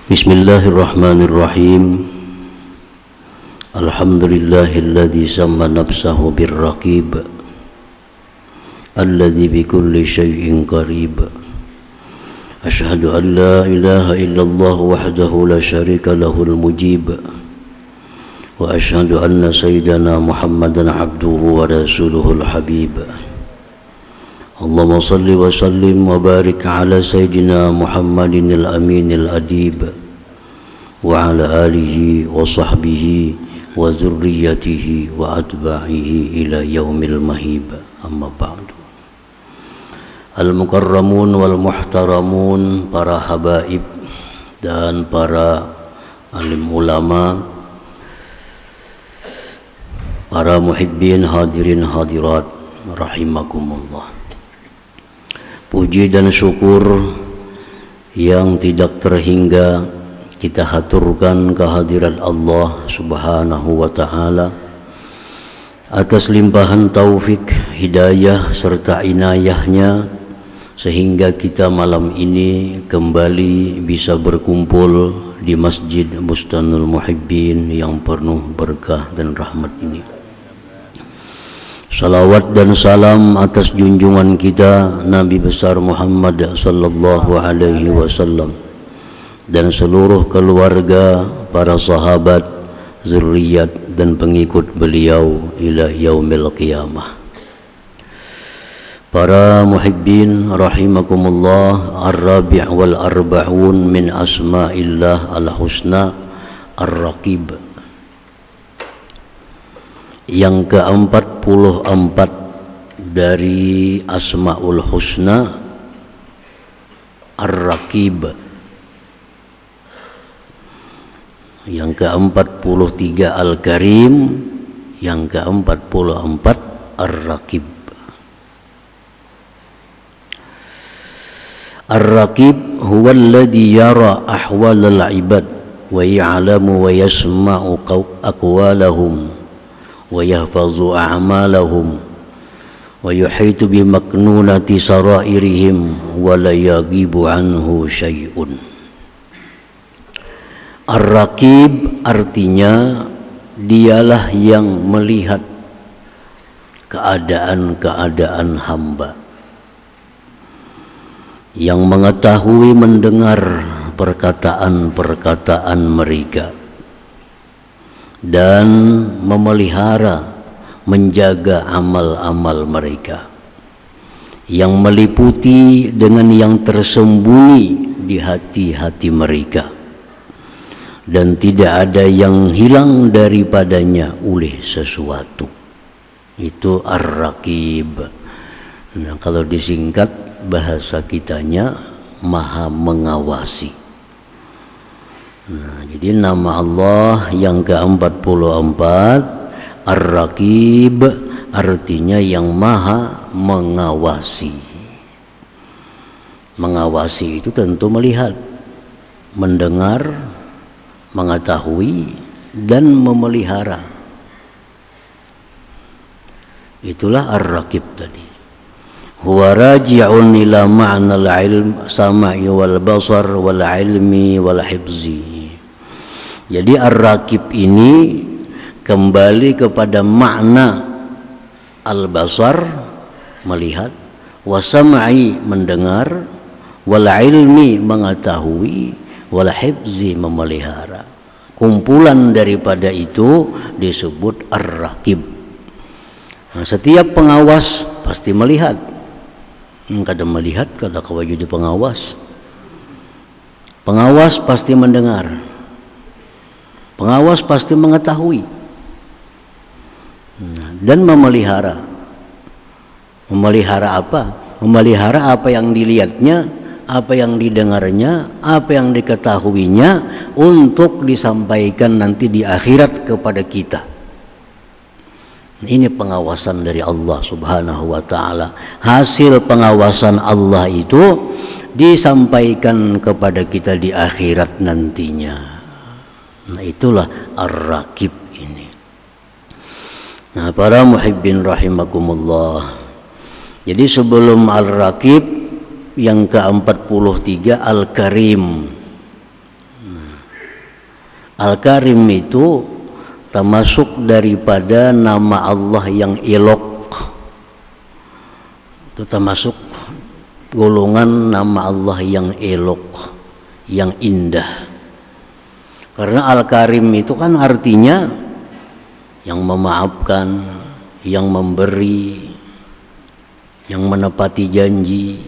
Bismillahirrahmanirrahim. Alhamdulillahilladzi samma nafsahu birraqib alladzi bikulli syai'in qarib. Asyhadu an la ilaha illallah wahdahu la syarika lahul mujib. Wa asyhadu anna sayyidana Muhammadan abduhu wa rasuluhul habib. Allahumma salli wa sallim wa barik ala sayyidina Muhammadin al-aminil adib wa ala alihi wa sahbihi wa zurriyatihi wa atba'ihi ila yaumil mahib. Amma ba'du. Al-mukarramun wal muhtaramun, para habaib dan para alim ulama, para muhibbin hadirin hadirat rahimakumullah. Puji dan syukur yang tidak terhingga kita haturkan kehadirat Allah Subhanahu wa ta'ala atas limpahan taufik, hidayah serta inayahnya, sehingga kita malam ini kembali bisa berkumpul di Masjid Bustanul Muhibbin yang penuh berkah dan rahmat ini. Salawat dan salam atas junjungan kita Nabi besar Muhammad sallallahu alaihi wasallam dan seluruh keluarga, para sahabat, zuriat dan pengikut beliau ila yaumil qiyamah. Para muhibbin rahimakumullah, ar-rabi' wal arba'un min asma'illah al-husna ar-raqib. Yang ke-44 dari Asmaul Husna Ar-Raqib. Yang ke-43 Al-Karim, yang ke-44 Ar-Raqib. Ar-Raqib huwa alladhi yara ahwalal ibad wa ya'lamu wa yasma'u aqwalahum wa yahfazu a'malahum wa yuhitu bi maknunati sarairihim wa la yaghibu anhu syai'un. Ar-Raqib artinya dialah yang melihat keadaan-keadaan hamba, yang mengetahui mendengar perkataan-perkataan mereka, dan memelihara, menjaga amal-amal mereka, yang meliputi dengan yang tersembunyi di hati-hati mereka, dan tidak ada yang hilang daripadanya oleh sesuatu. Itu Ar-Raqib. Nah, kalau disingkat bahasa kitanya Maha Mengawasi. Nah, jadi nama Allah yang ke-44 Ar-Raqib artinya yang Maha Mengawasi. Mengawasi itu tentu melihat, mendengar, mengetahui dan memelihara. Itulah Ar-Raqib tadi. Huwa raji'un ila ma'nal ilm sama'i wal basar wal ilmi wal hifzi. Jadi Ar-Raqib ini kembali kepada makna al-basar, melihat, wasama'i, mendengar, wal ilmi, mengetahui, wal hifzi, memelihara. Kumpulan daripada itu disebut Ar-Raqib. Nah, setiap pengawas pasti melihat. Kadang melihat, kadang wajud pengawas. Pengawas pasti mendengar. Pengawas pasti mengetahui dan memelihara. Memelihara apa? Memelihara apa yang dilihatnya, apa yang didengarnya, apa yang diketahuinya untuk disampaikan nanti di akhirat kepada kita. Ini pengawasan dari Allah Subhanahu wa ta'ala. Hasil pengawasan Allah itu disampaikan kepada kita di akhirat nantinya. Nah, itulah Ar-Raqib ini. Nah, para muhibbin rahimakumullah, jadi sebelum Al-Raqib yang ke-43 Al-Karim. Nah, Al-Karim itu termasuk daripada nama Allah yang elok. Itu termasuk golongan nama Allah yang elok, yang indah. Karena Al-Karim itu kan artinya yang memaafkan, yang memberi, yang menepati janji.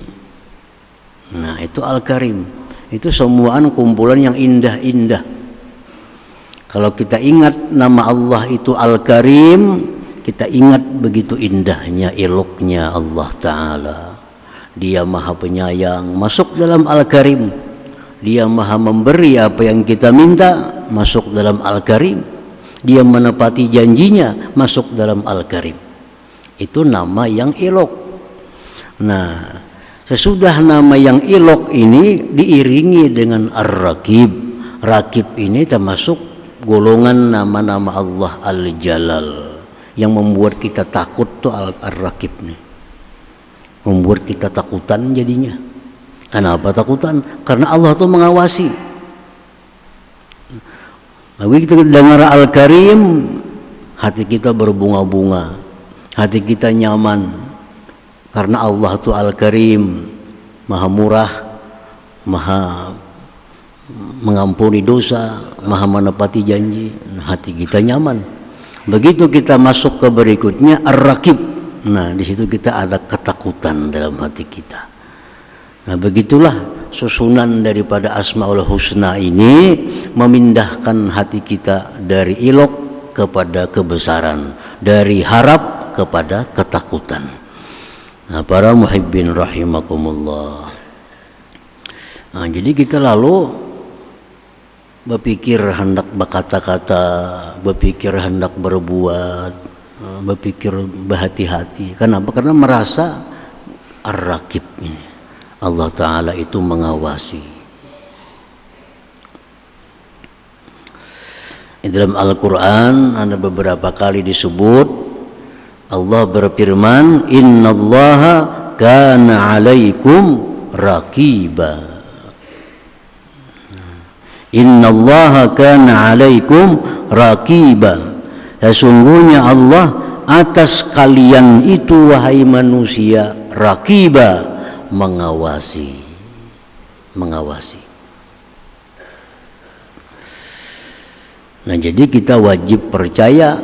Nah, itu Al-Karim. Itu semuaan kumpulan yang indah-indah. Kalau kita ingat nama Allah itu Al-Karim, kita ingat begitu indahnya, eloknya Allah Ta'ala. Dia Maha Penyayang, masuk dalam Al-Karim. Dia Maha Memberi apa yang kita minta, masuk dalam Al-Karim. Dia menepati janjinya, masuk dalam Al-Karim. Itu nama yang elok. Nah, sesudah nama yang elok ini diiringi dengan Ar-Raqib. Raqib ini termasuk golongan nama-nama Allah Al-Jalal yang membuat kita takut tuh Ar-Raqib nih. Membuat kita takutan jadinya. Kenapa takutan? Karena Allah tuh mengawasi. Lalu kita dengar Al-Karim, hati kita berbunga-bunga, hati kita nyaman. Karena Allah tuh Al-Karim, Maha Murah, Maha mengampuni dosa, Maha menepati janji, hati kita nyaman. Begitu kita masuk ke berikutnya Ar-Raqib. Nah, di situ kita ada ketakutan dalam hati kita. Nah, begitulah susunan daripada Asmaul Husna ini memindahkan hati kita dari ilok kepada kebesaran, dari harap kepada ketakutan. Nah, para muhibbin rahimakumullah. Nah, jadi kita lalu berpikir hendak berkata-kata, berpikir hendak berbuat, berpikir berhati-hati. Kenapa? Karena merasa Ar-Raqib ini, Allah Ta'ala itu mengawasi. Di dalam Al-Quran ada beberapa kali disebut Allah berfirman, innallaha kana alaikum raqiba. Innallaha kana alaikum raqiba. Sesungguhnya Allah atas kalian itu wahai manusia raqiba, mengawasi. Nah, jadi kita wajib percaya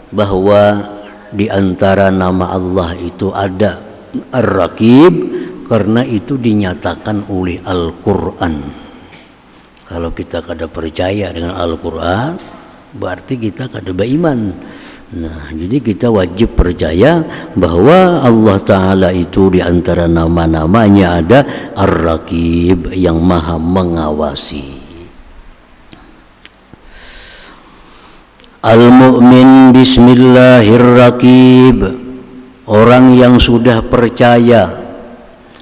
bahwa di antara nama Allah itu ada Ar-Raqib, karena itu dinyatakan oleh Al-Quran. Kalau kita kada percaya dengan Al-Quran, berarti kita kada beriman. Nah, jadi kita wajib percaya bahwa Allah Ta'ala itu di antara nama-namanya ada Ar-Raqib, yang maha mengawasi. Al-mu'min bismillahirraqib. Orang yang sudah percaya,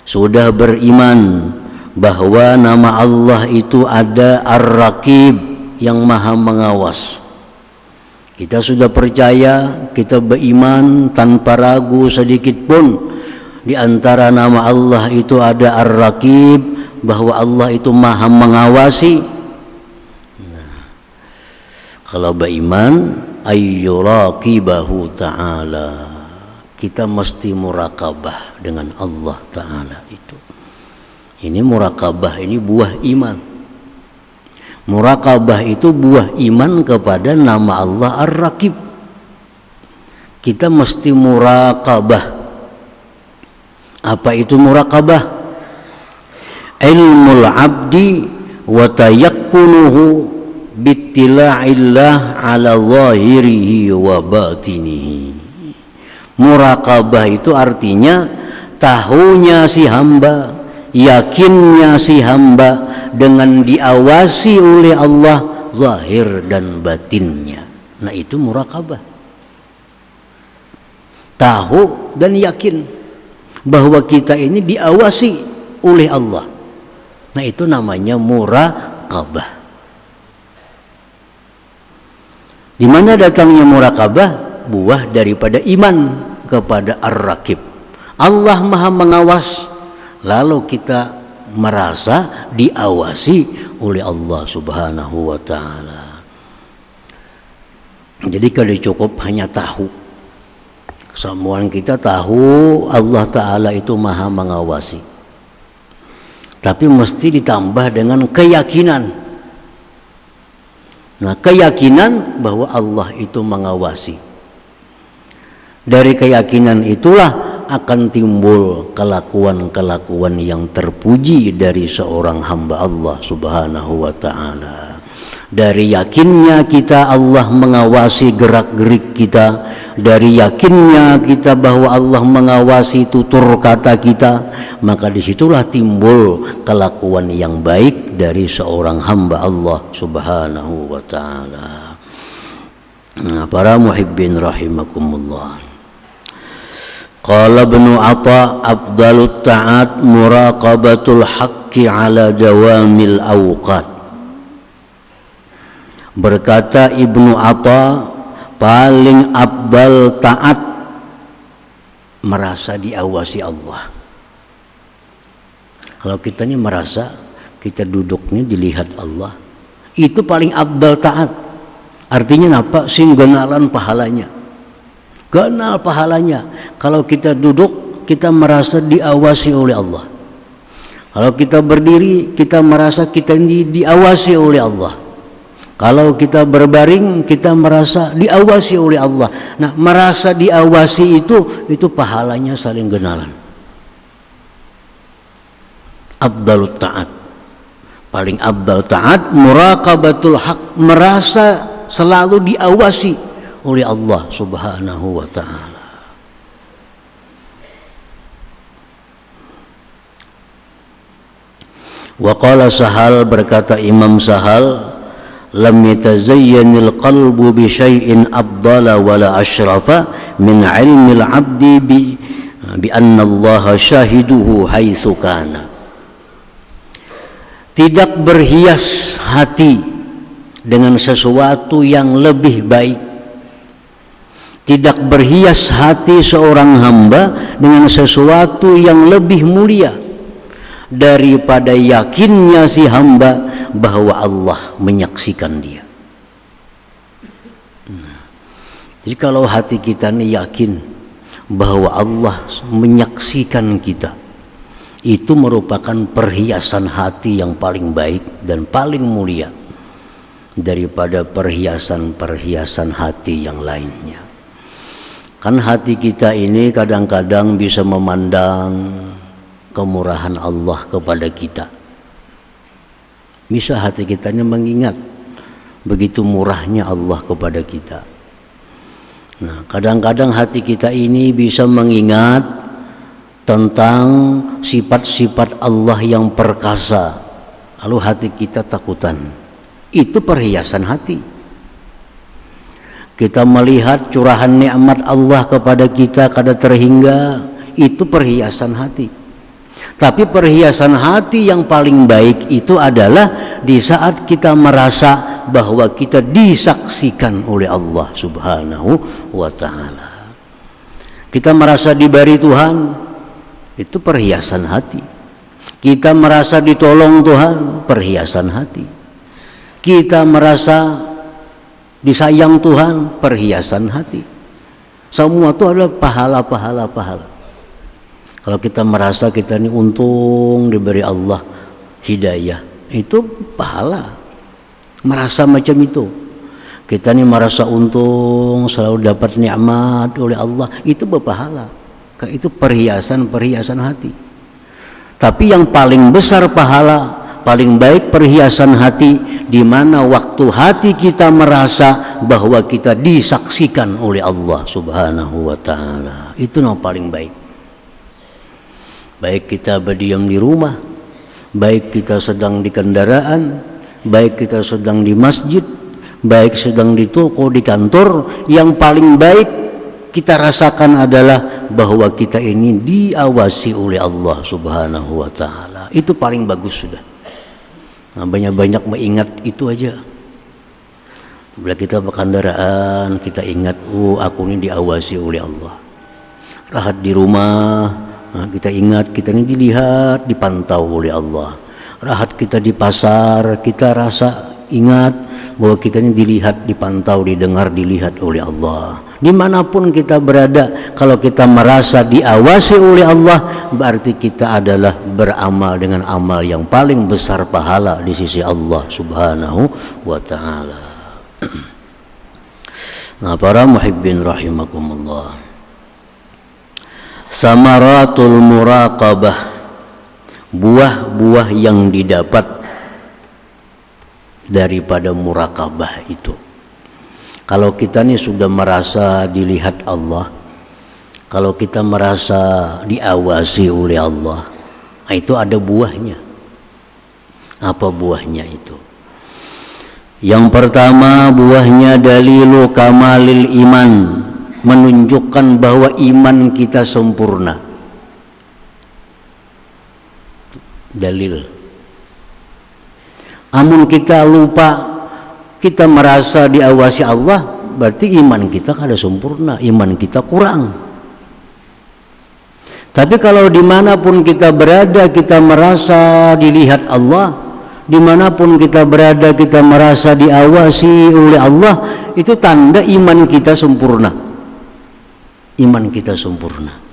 sudah beriman bahwa nama Allah itu ada Ar-Raqib, yang maha mengawas. Kita sudah percaya, kita beriman tanpa ragu sedikit pun di antara nama Allah itu ada Ar-Raqib, bahwa Allah itu maha mengawasi. Kalau beriman ayyuraqibahu ta'ala, kita mesti murakabah dengan Allah Ta'ala itu. Ini murakabah, ini buah iman. Murakabah itu buah iman kepada nama Allah Ar-Raqib. Kita mesti murakabah. Apa itu murakabah? Ilmul abdi wa tayakkunuhu bittila'illah ala zahirihi wa batinihi. Murakabah itu artinya tahunya si hamba, yakinnya si hamba dengan diawasi oleh Allah zahir dan batinnya. Nah, itu murakabah. Tahu dan yakin bahwa kita ini diawasi oleh Allah. Nah, itu namanya murakabah. Di mana datangnya murakabah? Buah daripada iman kepada Ar-Raqib. Allah maha mengawas, lalu kita merasa diawasi oleh Allah Subhanahu wa ta'ala. Jadi kalau cukup hanya tahu, semua kita tahu Allah Ta'ala itu maha mengawasi, tapi mesti ditambah dengan keyakinan. Nah, keyakinan bahwa Allah itu mengawasi. Dari keyakinan itulah akan timbul kelakuan-kelakuan yang terpuji dari seorang hamba Allah Subhanahu wa Ta'ala. Dari yakinnya kita Allah mengawasi gerak-gerik kita, dari yakinnya kita bahwa Allah mengawasi tutur kata kita, maka disitulah timbul kelakuan yang baik dari seorang hamba Allah Subhanahu wa Ta'ala. Nah, para muhibbin rahimakumullah. Qala Ibnu Atha afdalut ta'at muraqabatul haqqi ala dawamil awqat. Berkata Ibnu Atha, paling afdal taat merasa diawasi Allah. Kalau kita ini merasa kita duduknya dilihat Allah, itu paling afdal taat. Artinya apa? Singgenalan pahalanya. Kenal pahalanya. Kalau kita duduk, kita merasa diawasi oleh Allah. Kalau kita berdiri, kita merasa kita diawasi oleh Allah. Kalau kita berbaring, kita merasa diawasi oleh Allah. Nah, merasa diawasi itu pahalanya saling kenalan. Afdalut ta'at, paling afdal taat muraqabatul haq, merasa selalu diawasi oleh Allah Subhanahu wa Ta'ala. Wa qala Sahal, berkata Imam Sahal, lam yatazayyanil qalbu bi syai'in afdala wala asyrafa min ilmil abdi bi anna Allah syahiduhu haitsu kana. Tidak berhias hati dengan sesuatu yang lebih baik, tidak berhias hati seorang hamba dengan sesuatu yang lebih mulia daripada yakinnya si hamba bahwa Allah menyaksikan dia. Nah, jadi kalau hati kita ini yakin bahwa Allah menyaksikan kita, itu merupakan perhiasan hati yang paling baik dan paling mulia daripada perhiasan-perhiasan hati yang lainnya. Kan hati kita ini kadang-kadang bisa memandang kemurahan Allah kepada kita. Bisa hati kita mengingat begitu murahnya Allah kepada kita. Nah, kadang-kadang hati kita ini bisa mengingat tentang sifat-sifat Allah yang perkasa, lalu hati kita takutan. Itu perhiasan hati. Kita melihat curahan nikmat Allah kepada kita kada terhingga, itu perhiasan hati. Tapi perhiasan hati yang paling baik itu adalah di saat kita merasa bahwa kita disaksikan oleh Allah Subhanahu wa Ta'ala. Kita merasa diberi Tuhan, itu perhiasan hati. Kita merasa ditolong Tuhan, perhiasan hati. Kita merasa disayang Tuhan, perhiasan hati. Semua itu adalah pahala. Kalau kita merasa kita ini untung diberi Allah hidayah, itu pahala. Merasa macam itu. Kita ini merasa untung selalu dapat nikmat oleh Allah, itu berpahala. Itu perhiasan hati. Tapi yang paling besar pahala, paling baik perhiasan hati, di mana waktu hati kita merasa bahwa kita disaksikan oleh Allah Subhanahu wa Ta'ala. Itu yang paling baik. Baik kita berdiam di rumah, baik kita sedang di kendaraan, baik kita sedang di masjid, baik sedang di toko, di kantor, yang paling baik kita rasakan adalah bahwa kita ini diawasi oleh Allah Subhanahu wa Ta'ala. Itu paling bagus sudah. Nah, banyak-banyak mengingat itu aja. Bila kita berkendaraan, kita ingat, aku ini diawasi oleh Allah. Rahat di rumah, nah, kita ingat kita ini dilihat, dipantau oleh Allah. Rahat kita di pasar, kita rasa ingat bahwa kita ini dilihat, dipantau, didengar, dilihat oleh Allah. Dimanapun kita berada, kalau kita merasa diawasi oleh Allah, berarti kita adalah beramal dengan amal yang paling besar pahala di sisi Allah Subhanahu wa ta'ala. Nah, para muhibbin rahimakumullah, samaratul muraqabah, buah-buah yang didapat daripada muraqabah itu. Kalau kita ini sudah merasa dilihat Allah, kalau kita merasa diawasi oleh Allah, itu ada buahnya. Apa buahnya itu? Yang pertama, buahnya dalilu kamalil iman, menunjukkan bahwa iman kita sempurna. Dalil. Amun kita lupa, kita merasa diawasi Allah, berarti iman kita kada sempurna, iman kita kurang. Tapi kalau dimanapun kita berada, kita merasa dilihat Allah, dimanapun kita berada, kita merasa diawasi oleh Allah, itu tanda iman kita sempurna. Iman kita sempurna.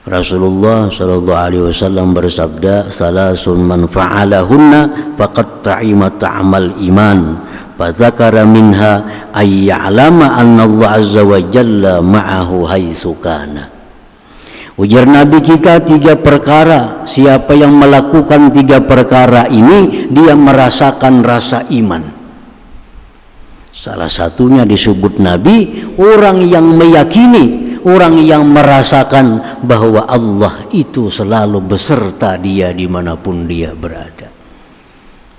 Rasulullah sallallahu alaihi wasallam bersabda, salasun man fa'alahunna faqad ta'ima ta'mal iman, fa dzakara minha ay ya'lama anna Allah azza wa jalla ma'ahu haitsu kana. Ujar Nabi kita, 3 perkara, siapa yang melakukan 3 perkara ini, dia merasakan rasa iman. Salah satunya disebut Nabi, orang yang meyakini, orang yang merasakan bahwa Allah itu selalu beserta dia dimanapun dia berada.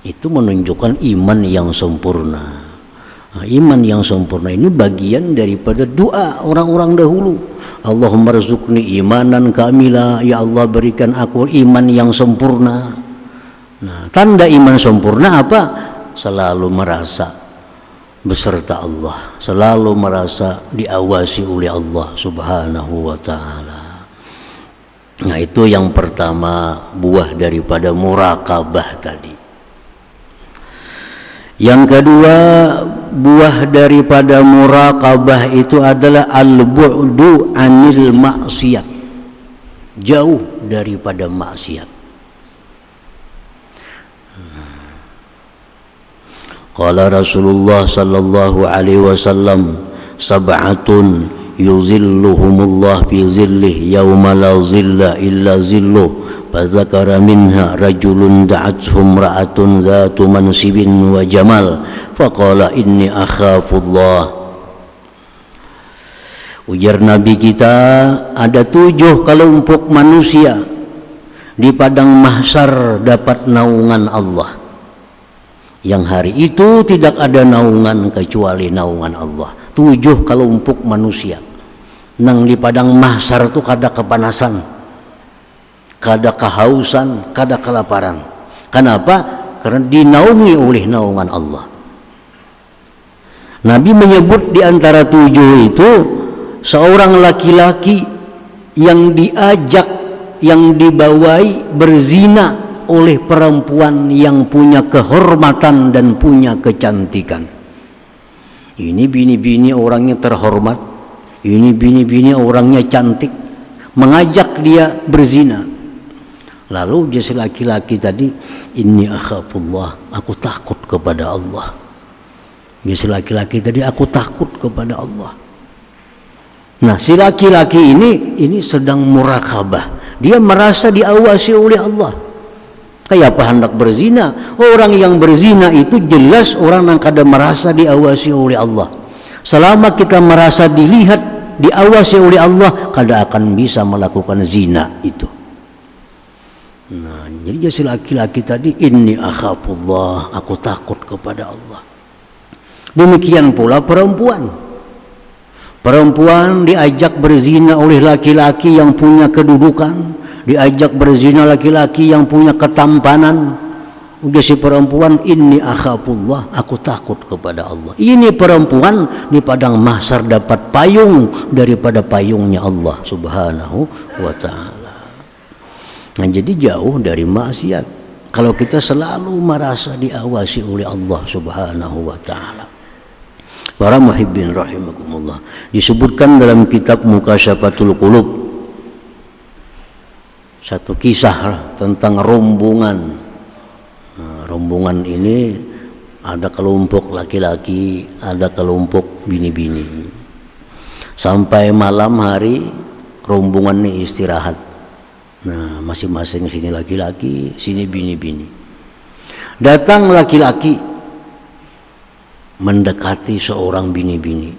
Itu menunjukkan iman yang sempurna. Nah, iman yang sempurna ini bagian daripada doa orang-orang dahulu. Allahumma rzuqni imanan kamila, ya Allah berikan aku iman yang sempurna. Nah, tanda iman sempurna apa? Selalu merasa beserta Allah, selalu merasa diawasi oleh Allah Subhanahu wa ta'ala. Nah, itu yang pertama, buah daripada muraqabah tadi. Yang kedua, buah daripada muraqabah itu adalah al-bu'du anil maksiat, jauh daripada maksiat. Qala Rasulullah sallallahu alaihi wasallam, sab'atun yuzilluhumullah fi zillih yauma la zilla illa zilluh, fa dzakara minha rajulun da'atuhum ra'atun dzatu mansibin wa jamal, fa qala inni akhafullah. Ujar Nabi kita, ada 7 kelompok manusia di padang mahsyar dapat naungan Allah, yang hari itu tidak ada naungan kecuali naungan Allah. 7 kelompok manusia nang di padang mahsyar itu kada kepanasan, kada kehausan, kada kelaparan. Kenapa? Karena dinaungi oleh naungan Allah. Nabi menyebut di antara 7 itu seorang laki-laki yang diajak, yang dibawai berzina oleh perempuan yang punya kehormatan dan punya kecantikan. Ini bini-bini orangnya terhormat, ini bini-bini orangnya cantik, mengajak dia berzina. Lalu dia si laki-laki tadi, inni akhafullah, aku takut kepada Allah. Dia si laki-laki tadi, aku takut kepada Allah. Nah, si laki-laki ini sedang muraqabah, dia merasa diawasi oleh Allah. Kayak apa hendak berzina? Orang yang berzina itu jelas orang yang kada merasa diawasi oleh Allah. Selama kita merasa dilihat, diawasi oleh Allah, kada akan bisa melakukan zina itu. Nah, jadi si laki-laki tadi, inni akhafullah, aku takut kepada Allah. Demikian pula perempuan. Perempuan diajak berzina oleh laki-laki yang punya kedudukan, diajak berzina laki-laki yang punya ketampanan. Udah si perempuan, inni akhafullah, aku takut kepada Allah. Ini perempuan di padang mahsyar dapat payung daripada payungnya Allah Subhanahu wa ta'ala. Nah, jadi jauh dari maksiat. Kalau kita selalu merasa diawasi oleh Allah Subhanahu wa taala. Para muhibbin rahimakumullah, disebutkan dalam kitab Mukasyafatul Qulub satu kisah tentang rombongan. Rombongan ini ada kelompok laki-laki, ada kelompok bini-bini. Sampai malam hari rombongan ini istirahat. Nah, masing-masing sini laki-laki, sini bini-bini. Datang laki-laki mendekati seorang bini-bini,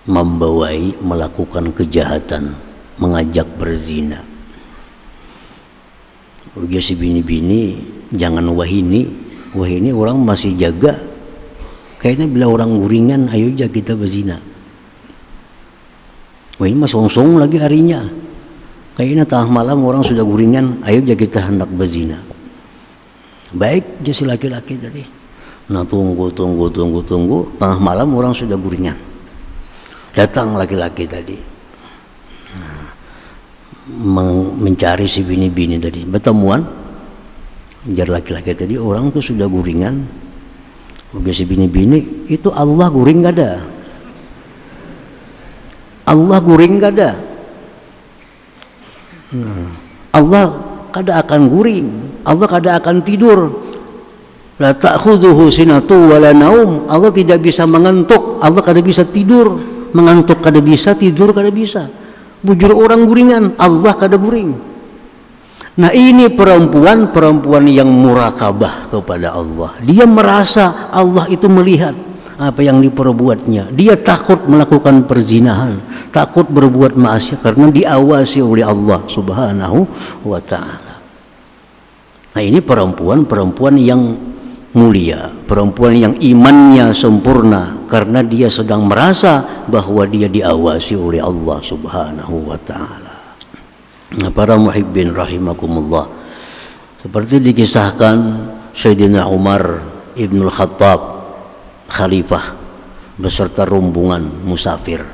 membawai melakukan kejahatan, mengajak berzina. Ujar si bini-bini, jangan wahini orang masih jaga. Kayaknya bila orang guringan, ayo aja kita berzina. Wah, ini mas songsong lagi harinya. Kayaknya tengah malam orang sudah guringan, ayo aja kita hendak berzina. Baik, dia si laki-laki tadi. Nah, tunggu. Tengah malam orang sudah guringan. Datang laki-laki tadi. Mencari si bini-bini tadi. Bertemuan. Jar laki-laki tadi, orang tuh sudah guringan. Udah si bini-bini, itu Allah guring gak ada. Allah guring gak ada. Allah kada akan guring, Allah kada akan tidur. La ta'khudhuhu sinatu wala naum. Allah tidak bisa mengantuk, Allah kada bisa tidur. Mengantuk kada bisa, tidur kada bisa. Bujur orang guringan, Allah kada guring. Nah, ini perempuan yang murakabah kepada Allah. Dia merasa Allah itu melihat apa yang diperbuatnya. Dia takut melakukan perzinahan, takut berbuat maksiat karena diawasi oleh Allah Subhanahu wa taala. Nah, ini perempuan yang mulia, perempuan yang imannya sempurna karena dia sedang merasa bahwa dia diawasi oleh Allah Subhanahu wa taala. Nah, para muhibbin rahimakumullah, seperti dikisahkan Sayyidina Umar Ibnul Khattab, khalifah beserta rombongan musafir.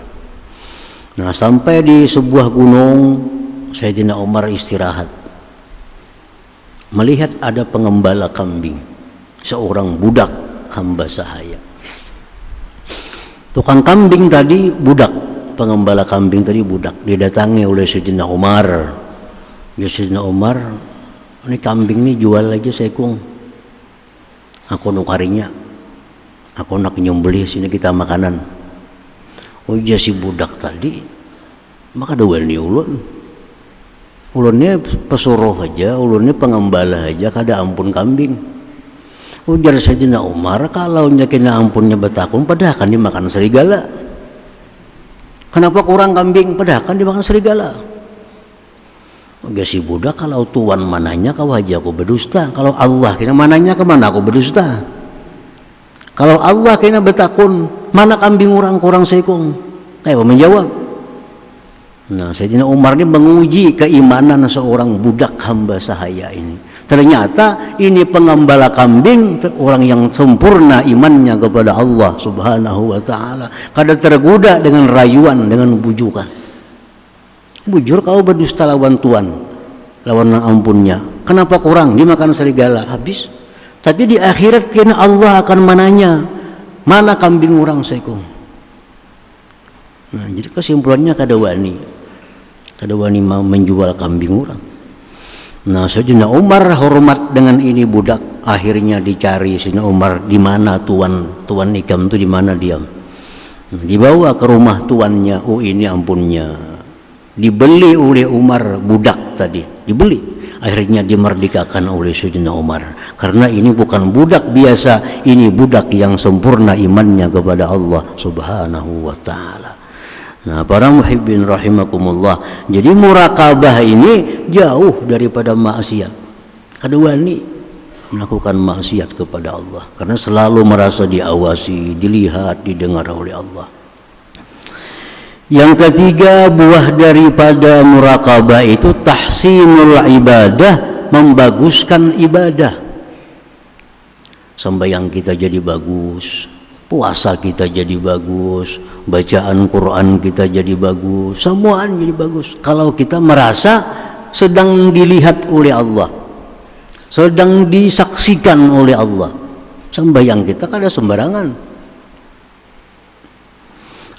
Nah, sampai di sebuah gunung, Sayyidina Umar istirahat. Melihat ada pengembala kambing, seorang budak hamba sahaya. Tukang kambing tadi budak, pengembala kambing tadi budak. Didatangi oleh Sayyidina Umar. Ya Sayyidina Umar, ini kambing ini jual aja sekung. Aku nukarinya. Aku nak nyembelih sini kita makanan. Oh iya si budak tadi, maka doan ni ulun. Ulunnya pesuruh aja, ulunnya pengembala aja, kada ampun kambing. Ujar Sayyidina Umar, kalau nyakina ampunnya betakun, padahal kan dimakan serigala. Kenapa kurang kambing? Padahal kan dimakan serigala. Ujar si budak, kalau tuan mananya kau aja aku berdusta. Kalau Allah kena mananya kemana aku berdusta. Kalau Allah kena betakun, mana kambing orang kurang sekong? Kayak apa menjawab? Nah, Sayyidina Umar ini menguji keimanan seorang budak hamba sahaya ini. Ternyata ini pengembala kambing, orang yang sempurna imannya kepada Allah Subhanahu wa taala. Kada tergoda dengan rayuan, dengan bujukan. Bujur kau berdusta lawan Tuhan, lawan ampunnya. Kenapa kurang? Dimakan serigala, habis. Tapi di akhirat kena Allah akan menanya, mana kambing orang sekong. Nah, jadi kesimpulannya kada wani mau menjual kambing orang. Nah, Sayyidina Umar hormat dengan ini budak. Akhirnya dicari Sayyidina Umar, di mana tuan ikam itu di mana diam. Dibawa ke rumah tuannya. Oh, ini ampunnya. Dibeli oleh Umar budak tadi, dibeli. Akhirnya dimerdekakan oleh Sayyidina Umar. Karena ini bukan budak biasa, ini budak yang sempurna imannya kepada Allah Subhanahu wa taala. Nah, para muhibbin rahimakumullah, jadi murakabah ini jauh daripada maksiat. Kedua ini melakukan maksiat kepada Allah karena selalu merasa diawasi, dilihat, didengar oleh Allah. Yang ketiga, buah daripada murakabah itu tahsinul ibadah, membaguskan ibadah. Sembahyang kita jadi bagus, puasa kita jadi bagus, bacaan Quran kita jadi bagus, semuaan jadi bagus. Kalau kita merasa sedang dilihat oleh Allah. sedang disaksikan oleh Allah. Sembahyang kita kada sembarangan.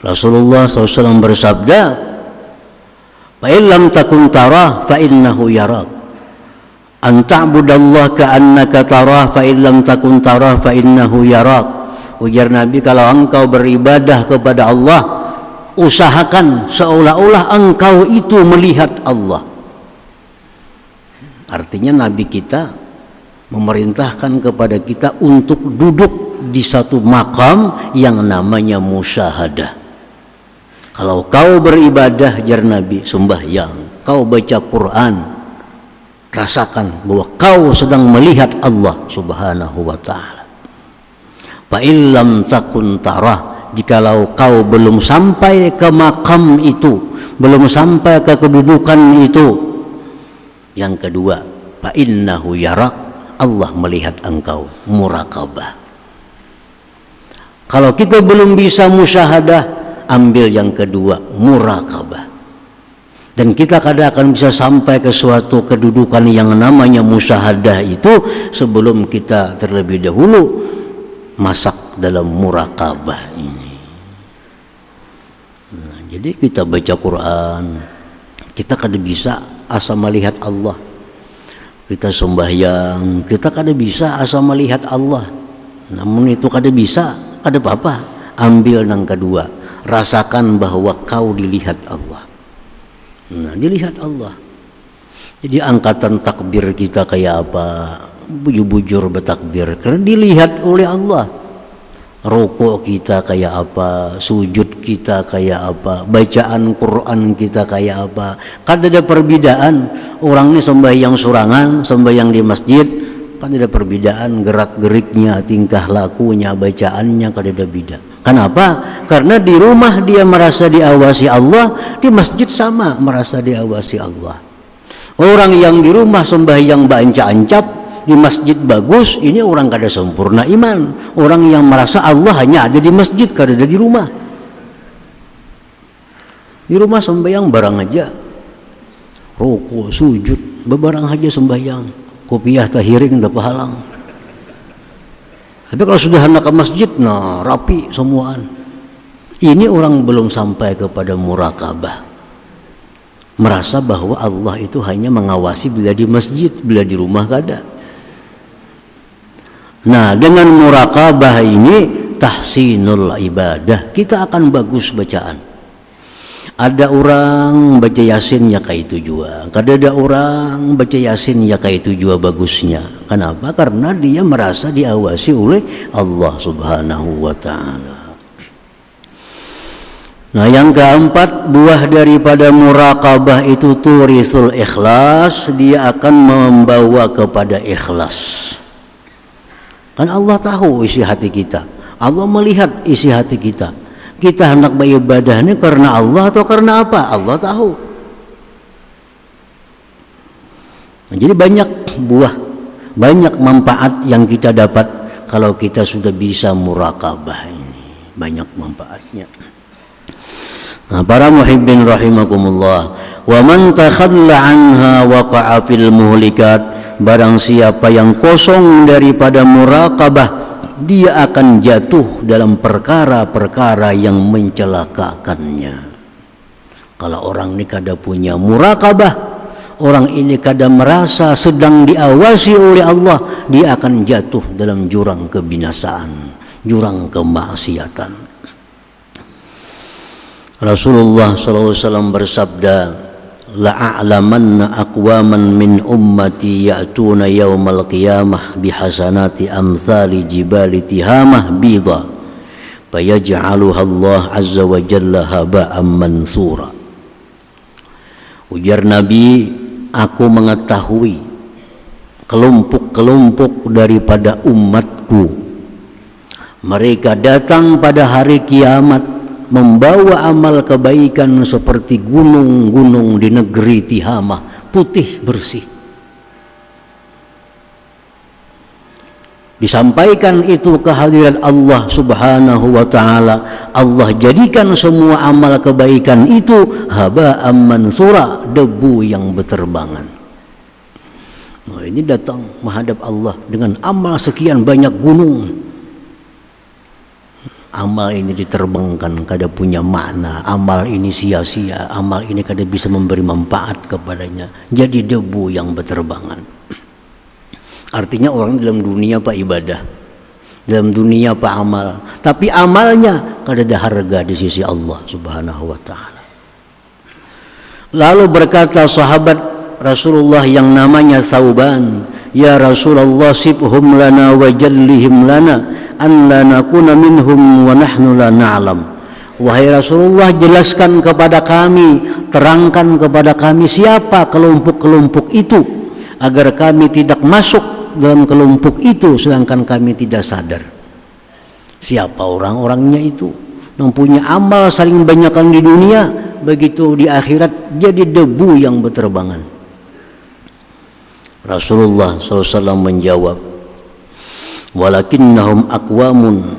Rasulullah SAW bersabda, "Fa illam takun tarah fa innahu yarak. An ta'budallaha ka'annaka tarah fa illam takun tarah fa innahu yarak." Ujar Nabi, kalau engkau beribadah kepada Allah, usahakan seolah-olah engkau itu melihat Allah. Artinya Nabi kita memerintahkan kepada kita untuk duduk di satu makam yang namanya musyahadah. Kalau kau beribadah, jar Nabi, sembahyang, kau baca Quran, rasakan bahwa kau sedang melihat Allah Subhanahu wa ta'ala. Fa illam takun tarah, jikalau kau belum sampai ke makam itu, belum sampai ke kedudukan itu. Yang kedua, fa innahu yarak, Allah melihat engkau, muraqabah. Kalau kita belum bisa musyahadah, ambil yang kedua, muraqabah. Dan kita kadang akan bisa sampai ke suatu kedudukan yang namanya musyahadah itu sebelum kita terlebih dahulu masak dalam muraqabah ini. Nah, jadi kita baca Quran, kita kada bisa asa melihat Allah. Kita sembahyang, kita kada bisa asa melihat Allah. Namun itu kada bisa, kada apa-apa. Ambil yang kedua, rasakan bahwa kau dilihat Allah. Nah, dilihat Allah. Jadi angkatan takbir kita kayak apa? Bujur-bujur bertakbir karena dilihat oleh Allah. Rukuk kita kayak apa, sujud kita kayak apa, bacaan Quran kita kayak apa. Kan ada perbedaan. Orang ini sembahyang surangan, sembahyang di masjid, kan ada perbedaan gerak-geriknya, tingkah lakunya, bacaannya kan ada beda. Kenapa? Karena di rumah dia merasa diawasi Allah, di masjid sama merasa diawasi Allah. Orang yang di rumah sembahyang banca-ancap, di masjid bagus, ini orang kada sempurna iman. Orang yang merasa Allah hanya ada di masjid, kada ada di rumah. Di rumah sembahyang barang aja, rukuk, sujud, bebarang aja sembahyang, kopiah tahiring tak pahalang. Tapi kalau sudah hendak ke masjid, nah rapi semuaan. Ini orang belum sampai kepada muraqabah, merasa bahwa Allah itu hanya mengawasi bila di masjid, bila di rumah kada. Nah, dengan muraqabah ini tahsinul ibadah, kita akan bagus bacaan. Ada orang baca yasin ya kayak itu juga, ada orang baca yasin ya kayak itu juga bagusnya. Kenapa? Karena dia merasa diawasi oleh Allah Subhanahu wa ta'ala. Nah, yang keempat, buah daripada muraqabah itu turisul ikhlas, dia akan membawa kepada ikhlas. Kan Allah tahu isi hati kita, Allah melihat isi hati kita. Kita hendak beribadah ini karena Allah atau karena apa? Allah tahu. Nah, jadi banyak buah, banyak manfaat yang kita dapat kalau kita sudah bisa muraqabah ini. Banyak manfaatnya. Nah, para muhibbin rahimakumullah, wa man takhalla anha waqa'a fil muhlikat. Barang siapa yang kosong daripada muraqabah, dia akan jatuh dalam perkara-perkara yang mencelakakannya. Kalau orang ini kada punya muraqabah, orang ini kada merasa sedang diawasi oleh Allah, dia akan jatuh dalam jurang kebinasaan, jurang kemaksiatan. Rasulullah SAW bersabda, la'a'lamanna aqwaman min ummati ya'tuna yawmal qiyamah bihasanati amthali jibali tihamah bidha fayaj'aluha Allah azza wa jalla haba'an mansura. Ujar Nabi, aku mengetahui kelompok-kelompok daripada umatku, mereka datang pada hari kiamat membawa amal kebaikan seperti gunung-gunung di negeri Tihamah, putih bersih. Disampaikan itu kehadiran Allah Subhanahu wa ta'ala, Allah jadikan semua amal kebaikan itu haba'an mansura, debu yang berterbangan. Nah, ini Ini datang menghadap Allah dengan amal sekian banyak gunung. Amal ini diterbangkan kada punya makna, amal ini sia-sia, amal ini kada bisa memberi manfaat kepadanya, jadi debu yang berterbangan. Artinya orang dalam dunia pak ibadah, dalam dunia pak amal, tapi amalnya kada ada harga di sisi Allah Subhanahu wa taala. Lalu berkata sahabat Rasulullah yang namanya Thauban, ya Rasulullah sibhum lana wa jallihim lana an la nakuna minhum wa nahnu la na'lam. Wahai Rasulullah, jelaskan kepada kami, terangkan kepada kami siapa kelompok-kelompok itu agar kami tidak masuk dalam kelompok itu sedangkan kami tidak sadar. Siapa orang-orangnya itu yang punya amal saling banyakkan di dunia, begitu di akhirat jadi debu yang berterbangan. Rasulullah SAW menjawab, walakinnahum aqwamun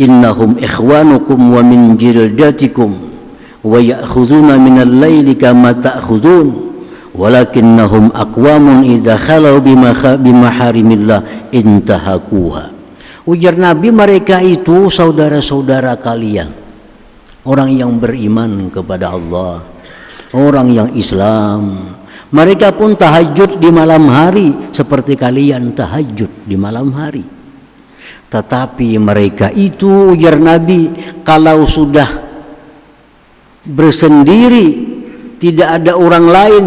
innahum ikhwanukum wa min jildatikum wa ya'khuduna minal laili kama ta'khudun walakinnahum aqwamun idza khalau bimaharimillah intahakuha. Ujar Nabi, mereka itu saudara-saudara kalian, orang yang beriman kepada Allah, orang yang Islam. Mereka pun tahajud di malam hari seperti kalian tahajud di malam hari. Tetapi mereka itu, ujar Nabi, kalau sudah bersendiri, tidak ada orang lain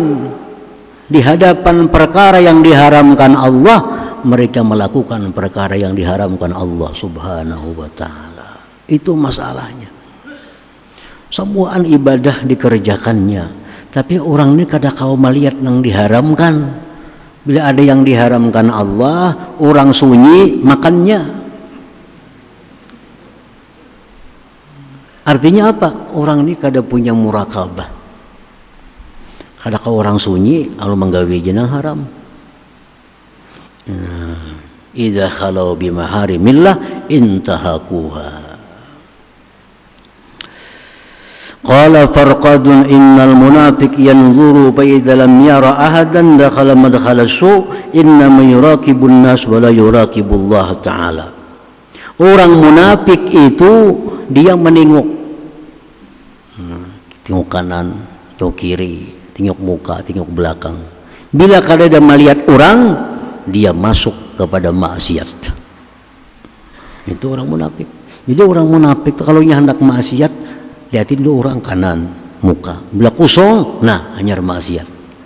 di hadapan perkara yang diharamkan Allah, mereka melakukan perkara yang diharamkan Allah Subhanahu wa taala. Itu masalahnya. Semuaan ibadah dikerjakannya, tapi orang ini kada kau melihat yang diharamkan. Bila ada yang diharamkan Allah, orang sunyi makannya. Artinya apa? Orang ini kada punya murakabah. Kada kau orang sunyi, lalu menggawe jenang haram. Idza khalau bimaharimillah intahakuha. Qala farqadun innal munafiq yanzuru fa idza lam yara ahadan dakhala madkhala su inna ma yuraqibun nas wa la yuraqibullah taala. Orang munafik itu dia menengok, tengok kanan, tengok kiri, tengok muka, tengok belakang. Bila kada ada melihat orang, dia masuk kepada maksiat. Itu orang munafik. Jadi orang munafik kalau hendak maksiat, lihatin dulu orang kanan, muka, bila kosong, nah hanya maksiat.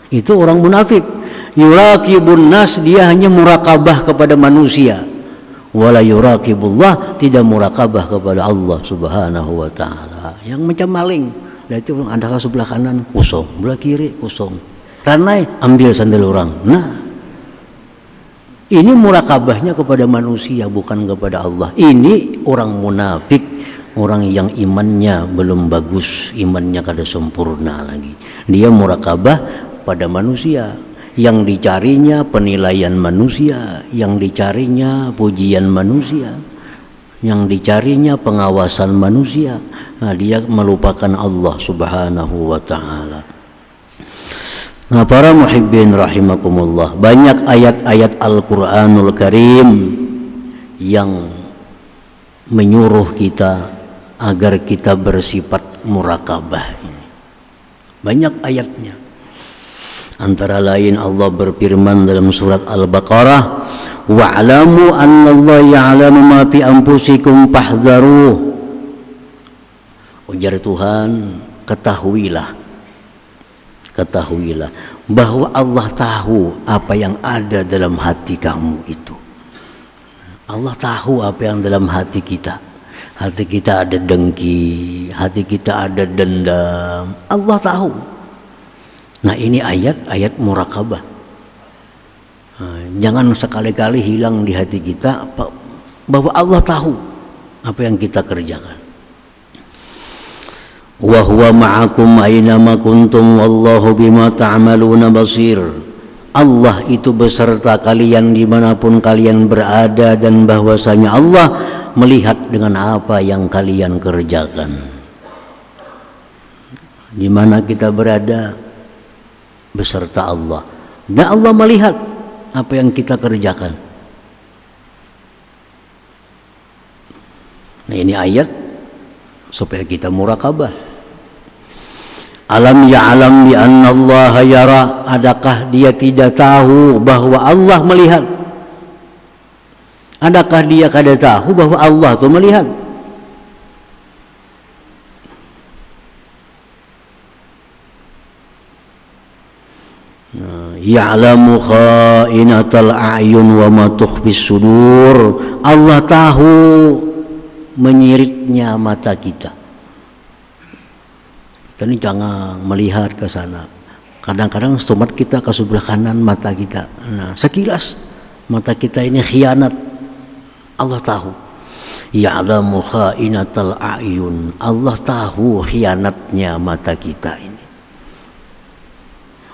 Itu orang munafik. Yuraqibun nas, dia hanya murakabah kepada manusia. Wala yuraqibullah, tidak murakabah kepada Allah Subhanahu wa taala. Yang macam maling, lihat orang ada sebelah kanan kosong, sebelah kiri kosong. Ranai ambil sandal orang. Nah, ini murakabahnya kepada manusia bukan kepada Allah. Ini orang munafik, orang yang imannya belum bagus, imannya kada sempurna lagi. Dia murakabah pada manusia, yang dicarinya penilaian manusia, yang dicarinya pujian manusia, yang dicarinya pengawasan manusia. Nah, dia melupakan Allah Subhanahu wa taala. Nah, para muhibbin rahimakumullah, banyak ayat-ayat Al-Qur'anul Karim yang menyuruh kita agar kita bersifat murakabah. Banyak ayatnya. Antara lain Allah berfirman dalam surat Al-Baqarah, wa'lamu annallaha ya'lamu ma fi anfusikum fahdharuh. Ujar Tuhan, ketahuilah bahwa Allah tahu apa yang ada dalam hati kamu itu. Allah tahu apa yang dalam hati kita. Hati kita ada dengki, hati kita ada dendam. Allah tahu. Nah, ini ayat-ayat murakabah. Jangan sekali-kali hilang di hati kita bahwa Allah tahu apa yang kita kerjakan. Wa huwa ma'akum aina ma kuntum wallahu bima ta'maluna basir. Allah itu beserta kalian dimanapun kalian berada, dan bahwasanya Allah melihat dengan apa yang kalian kerjakan. Di mana kita berada, beserta Allah. Dan Allah melihat apa yang kita kerjakan. Nah, ini ayat supaya kita murakabah. Alam ya'lam bi anna Allah yara, adakah dia tidak tahu bahwa Allah melihat? Adakah dia kada tahu bahwa Allah itu melihat? Ya'lamu kha'inatal a'yun wa ma tukhfis sudur. Allah tahu menyiritnya mata kita. Dan jangan melihat ke sana. Kadang-kadang somat kita ke sebelah kanan mata kita. Nah, sekilas mata kita ini khianat. Allah tahu. Ya'lamu kha'inatal a'yun. Allah tahu khianatnya mata kita ini.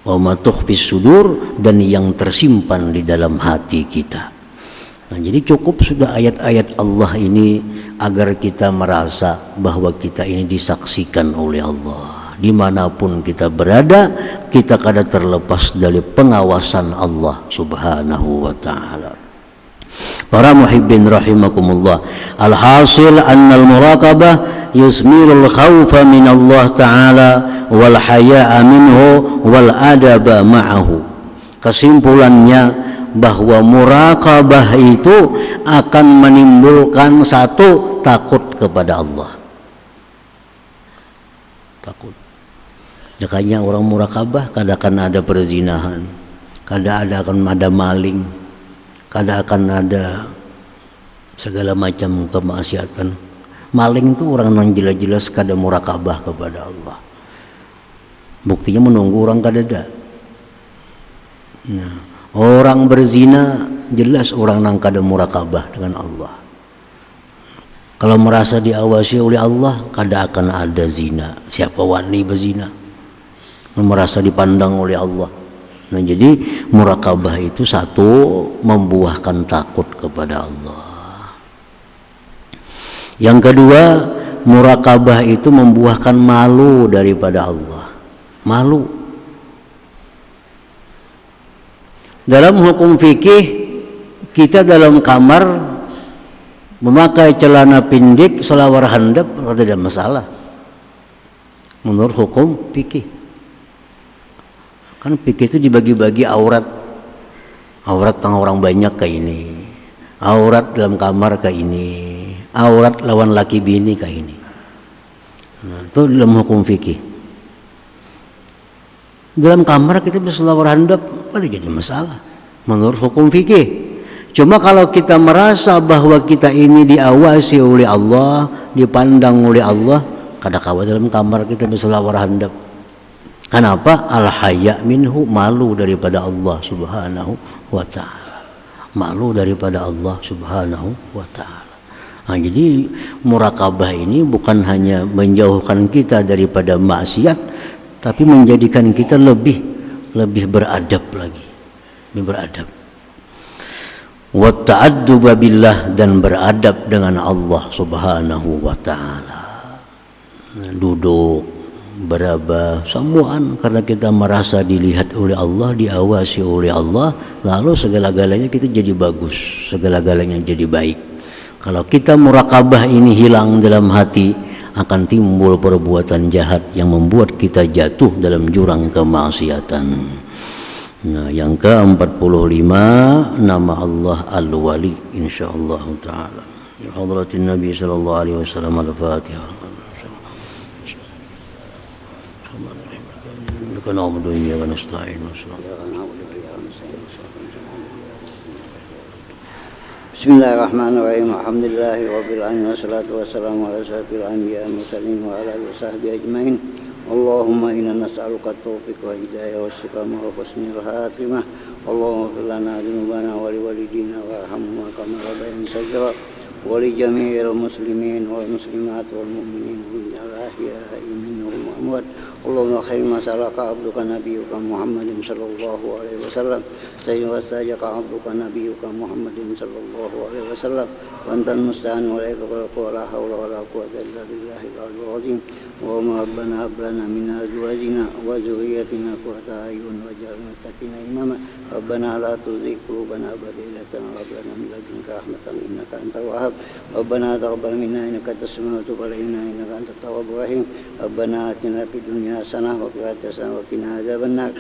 Wa ma tukhfis sudur, dan yang tersimpan di dalam hati kita. Nah, jadi cukup sudah ayat-ayat Allah ini agar kita merasa bahwa kita ini disaksikan oleh Allah. Dimanapun kita berada, kita kada terlepas dari pengawasan Allah subhanahu wa ta'ala. Para muhibbin rahimakumullah, alhasil annal muraqabah yusmirul khawfa min Allah ta'ala wal haya'a minhu wal adaba ma'ahu. Kesimpulannya bahwa muraqabah itu akan menimbulkan satu, takut kepada Allah. Takut. Makanya orang muraqabah kada akan ada perzinahan, kada akan ada maling, kada akan ada segala macam kemaksiatan. Maling itu orang yang jelas-jelas kada muraqabah kepada Allah. Buktinya menunggu orang kada ada. Nah, orang berzina jelas orang yang kada muraqabah dengan Allah. Kalau merasa diawasi oleh Allah, kada akan ada zina. Siapa wani berzina? Merasa dipandang oleh Allah. Nah, jadi muraqabah itu satu, membuahkan takut kepada Allah. Yang kedua, muraqabah itu membuahkan malu daripada Allah. Malu. Dalam hukum fikih, kita dalam kamar memakai celana pendek selawar handap tidak masalah menurut hukum fikih. Kan fikih itu dibagi-bagi aurat orang banyak kayak ini, aurat dalam kamar kayak ini, aurat lawan laki bini kayak ini. Nah, itu dalam hukum fikih. Dalam kamar kita berselawar handap boleh jadi masalah menurut hukum fikih. Cuma kalau kita merasa bahwa kita ini diawasi oleh Allah, dipandang oleh Allah, kada-kada dalam kamar kita berselawar handap. Kenapa? Al-haya minhu, malu daripada Allah subhanahu wa ta'ala. Malu daripada Allah subhanahu wa ta'ala. Nah, jadi muraqabah ini bukan hanya menjauhkan kita daripada maksiat, tapi menjadikan kita lebih beradab lagi. Lebih beradab. Wa ta'adduba billah, dan beradab dengan Allah subhanahu wa ta'ala. Duduk, beraba, semuaan karena kita merasa dilihat oleh Allah, diawasi oleh Allah, lalu segala-galanya kita jadi bagus, segala-galanya jadi baik. Kalau kita muraqabah ini hilang dalam hati, akan timbul perbuatan jahat yang membuat kita jatuh dalam jurang kemaksiatan. Nah, yang ke-45 nama Allah Al-Wali insyaallah taala. Ya hadratin Nabi sallallahu alaihi wasallam, Al-Fatihah. Bismillahirrahmanirrahim. Alhamdulillahi rabbil alamin, wassalatu wassalamu ala asyrafil anbiya'i wal mursalin wa ala alihi washabbihi ajmain. Allahumma inna nas'aluka at-tawfiq wa hidayah wa istiqamah wa husnul khatimah. Allahumma ighfir lana dhunubana wa liwalidina warhamhum kama rabbayana shaghira. ولجميع المسلمين والمسلمات والمؤمنين الأحياء منهم والأموات. اللهم خير ما سألك عبدك نبيك محمد صلى الله عليه وسلم واستاجك عبدك نبيك محمد صلى الله عليه وسلم وأنت المستعان وإليك الرق ولا حول ولا قوة إلا بالله العلي العظيم. اللهم ربنا هب لنا من أزواجنا وذريتنا قرة أعين واجعلنا للمتقين إماما. ربنا لا تزغ قلوبنا بعد إذ هديتنا وهب لنا من لدنك رحمة إنك أنت الوهاب. ربنا تقبل منا إنك أنت السميع وتب علينا إنك أنت التواب الرحيم. ربنا آتنا في الدنيا حسنة وفي الآخرة حسنة وقنا عذاب النار.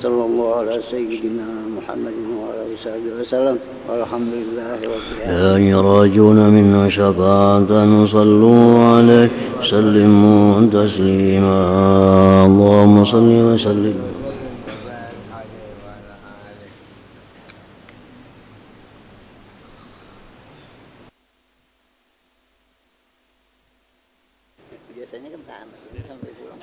صلى الله على سيدنا محمد وعلى آله وصحبه وسلم والحمد لله رب العالمين. يا راجون منا شفاعة صلوا عليه سلموا تسليما. اللهم صل وسلم. Biasanya kan tahan sampai pulang.